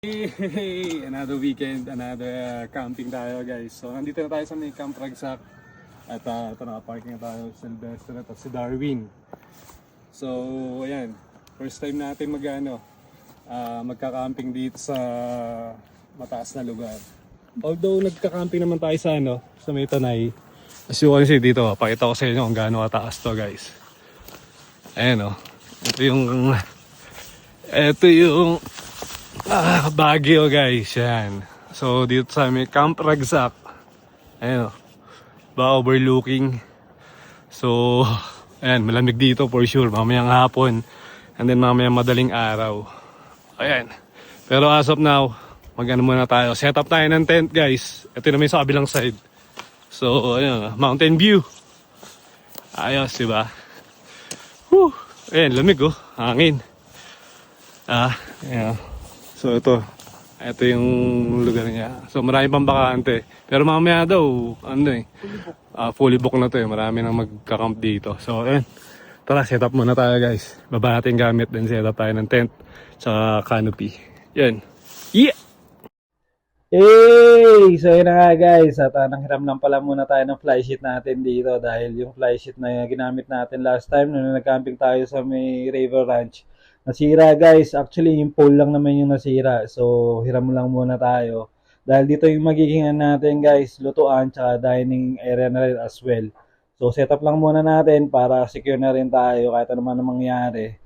Hey, another weekend, another camping tayo guys. So nandito na tayo sa may Camp Ragsak. At ito nakaparking na tayo sa Sylvester at si Darwin. So ayan, first time natin magka-camping dito sa mataas na lugar. Although nagka-camping naman tayo sa sa may Tanay. As you can see dito, pakita ko sa inyo kung gaano kataas to guys. Ayan o, ito yung Baguio guys, yan. So dito sa may Camp Ragsak. Ayun, ba overlooking. So ayan, malamig dito for sure, mamayang hapon. And then mamayang madaling araw. Ayan. Pero as of now, mag-ano muna tayo. Set up tayo ng tent guys. Ito naman sa kabilang side. So ayun, mountain view. Ayos, diba? Whew. Ayan, lamig oh, hangin. Ayan. So ito yung lugar niya. So marami pang bakante. Pero mamaya daw, fully book na to eh. Marami nang magka-camp dito. So ayun, tara set up muna tayo guys. Baba natin gamit, then set up tayo ng tent sa canopy. Yan. Yeah! Hey! So yun na nga guys, at nanghiram lang pala muna tayo ng flysheet natin dito dahil yung flysheet na ginamit natin last time nung nag-camping tayo sa may River Ranch, nasira guys. Actually yung pole lang naman yung nasira, so hiram lang muna tayo dahil dito yung magiging natin guys, lutuan tsaka dining area na rin as well. So set up lang muna natin para secure na rin tayo kahit ano man ang mangyari,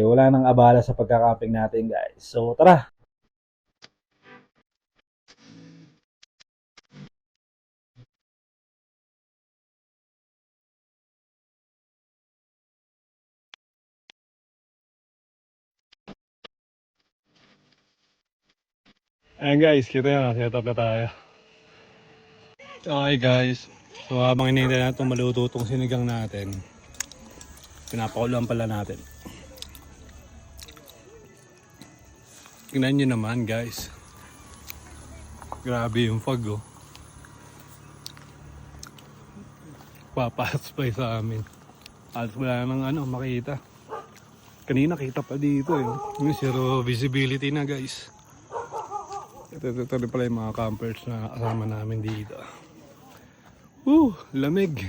wala nang abala sa pagka-camping natin guys. So tara! Ayan guys, kita nyo, set up na tayo. Okay guys, so habang hinihintay natin maluto itong sinigang natin, pinapakuluan pala natin. Tingnan nyo naman guys, grabe yung fog oh. Papasok pa sa amin. At wala nang makita. Kanina kita pa dito eh. Yung zero visibility na guys. Ito rin pala yung mga campers na kasama namin dito. Lamig.